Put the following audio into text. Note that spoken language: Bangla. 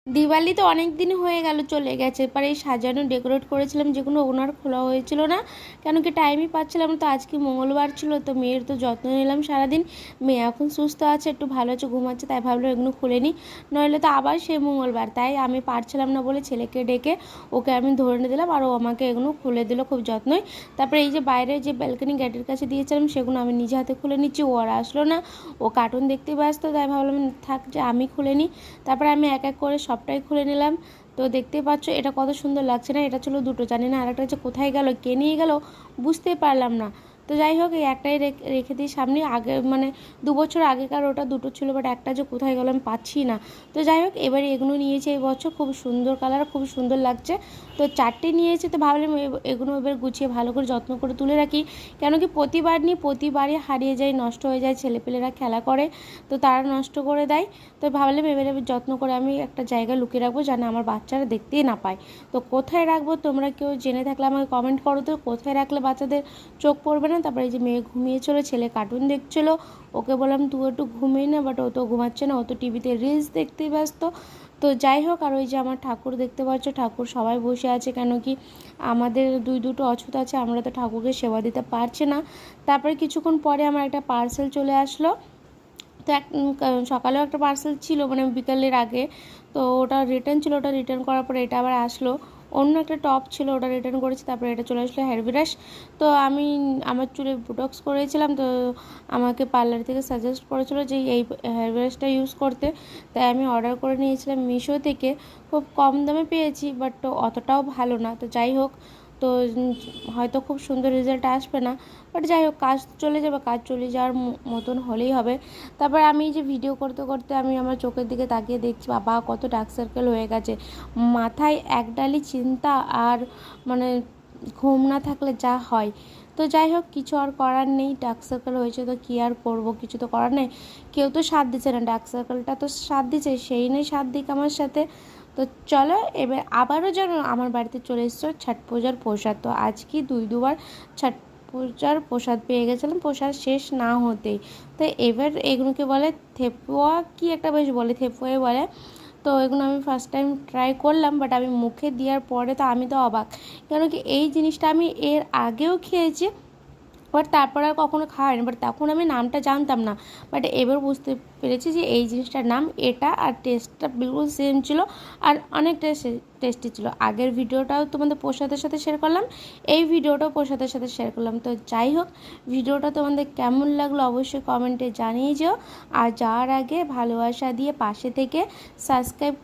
দিওয়ালি তো অনেক দিন হয়ে গেল চলে গেছে, এবার এই সাজানো ডেকোরেট করেছিলাম যেগুলো ওনার খোলা হয়েছিল না, কেন কি টাইমই পাচ্ছিলাম না। তো আজকে মঙ্গলবার ছিল, তো মেয়ের তো যত্ন নিলাম সারাদিন। মেয়ে এখন সুস্থ আছে, একটু ভালো আছে, ঘুমাচ্ছে, তাই ভাবলাম এগুলো খুলে নিই, নইলে তো আবার সেই মঙ্গলবার। তাই আমি পারছিলাম না বলে ছেলেকে ডেকে ওকে আমি ধরে দিলাম, আর ও আমাকে এগুলো খুলে দিল খুব যত্নই। তারপরে এই যে বাইরে যে ব্যালকনি গেটের কাছে দিয়েছিলাম সেগুলো আমি নিজে হাতে খুলে নিচ্ছি। ও আর আসলো না, ও কার্টুন দেখতে ব্যস্ত, তাই ভাবলাম থাক যে আমি খুলে নিই। তারপরে আমি এক এক করে সবটাই খুলে নিলাম। তো দেখতেই পাচ্ছ এটা কত সুন্দর লাগছে না? এটা ছিল দুটো, জানি না আরেকটা যে কোথায় গেল, কে নিয়ে গেল বুঝতেই পারলাম না। তো যাই হোক, এই একটাই রেখে দিই সামনে, আগে মানে 2 বছর আগেকার ওটা দুটো ছিল, বাট একটা যে কোথায় গেল আমি পাচ্ছি না। তো যাই হোক, এবারে এগুলো নিয়েছি এই বছর, খুব সুন্দর কালার, খুব সুন্দর লাগছে। তো 4টে নিয়েছি, তো ভাবলাম এগুলো এবার গুছিয়ে ভালো করে যত্ন করে তুলে রাখি, কেন কি প্রতিবার নিয়ে প্রতিবারই হারিয়ে যায়, নষ্ট হয়ে যায়, ছেলেপেলেরা খেলা করে তো তারা নষ্ট করে দেয়। তো ভাবলাম এবারে যত্ন করে আমি একটা জায়গায় লুকিয়ে রাখবো, যেন আমার বাচ্চারা দেখতেই না পায়। তো কোথায় রাখবো তোমরা কেউ জেনে থাকলে আমাকে কমেন্ট করো তো, কোথায় রাখলে বাচ্চাদের চোখ পড়বে না। তারপরে এই যে মেয়ে ঘুমিয়েছিল, ছেলে কার্টুন দেখছিল, ওকে বললাম তুই একটু ঘুমিয়ে না, বাট ও তো ঘুমাচ্ছে না, ও তো টিভিতে রিলস দেখতেই ব্যস্ত। তো যাই হোক, আর ওই যে আমার ঠাকুর দেখতে পাচ্ছ, ঠাকুর সবাই বসে আছে, কেন কি আমাদের দুটো অছুত আছে, আমরা তো ঠাকুরকে সেবা দিতে পারছি না। তারপরে কিছুক্ষণ পরে আমার একটা পার্সেল চলে আসলো। তো সকালেও একটা পার্সেল ছিল, মানে বিকালের আগে, তো ওটা রিটার্ন ছিল, ওটা রিটার্ন করার পরে এটা আবার আসলো। অন্য একটা টপ ছিল, ওটা রিটার্ন করেছি, তারপরে এটা চলে আসলো হেয়ার ব্রাশ। তো আমি আমার চুলে বোটক্স করেছিলাম, তো আমাকে পার্লার থেকে সাজেস্ট করেছিল যে এই হেয়ার ব্রাশটা ইউজ করতে, তাই আমি অর্ডার করে নিয়েছিলাম মিশো থেকে। খুব কম দামে পেয়েছি, বাট অতটাও ভালো না। তো যাই হোক, তো হয়তো খুব সুন্দর রেজাল্ট আসবে না, বাট যাই হোক, কাজ চলে যাবে, কাজ চলে যাওয়ার মতন হলেই হবে। তারপর আমি যে ভিডিও করতে করতে আমি আমার চোখের দিকে তাকিয়ে দেখছি, বাবা কত ডার্ক সার্কেল হয়ে গেছে, মাথায় একডালি চিন্তা, আর মানে ঘুম না থাকলে যা হয়। তো যাই হোক, কিছু আর করার নেই, ডার্ক সার্কেল হয়েছে তো কী আর করবো, কিছু তো করার নেই। কেউ তো সাথ দিচ্ছে না, ডার্ক সার্কেলটা তো সাথ দিচ্ছে, সেই নেই সাথ দিক আমার সাথে। তো চলো, এবার আবারও যেন আমার বাড়িতে চলে এসছো ছট পূজার প্রসাদ। তো আজকে দুবার ছট পূজার প্রসাদ পেয়ে গেছিলাম, প্রসাদ শেষ না হতেই। তো এবার এগুলোকে বলে থেপুয়া, কি একটা বেশ বলে, থেপুয়াই বলে। তো এগুলো আমি ফার্স্ট টাইম ট্রাই করলাম, বাট আমি মুখে দেওয়ার পরে তো আমি তো অবাক, কেন কি এই জিনিসটা আমি এর আগেও খেয়েছি, বাট তারপর আর কখনো খাওয়া হয়নি, বাট তখন আমি নামটা জানতাম না। বাট এবার বুঝতে পেরেছি যে এই জিনিসটার নাম এটা, আর টেস্টটা বিলকুল সেম ছিল, আর অনেক টেস্টি ছিল। আগের ভিডিওটাও তোমাদের প্রসাদের সাথে শেয়ার করলাম, এই ভিডিওটাও প্রসাদের সাথে শেয়ার করলাম। তো যাই হোক, ভিডিওটা তোমাদের কেমন লাগলো অবশ্যই কমেন্টে জানিয়ে যেও, আর যাওয়ার আগে ভালোবাসা দিয়ে পাশে থেকে সাবস্ক্রাইব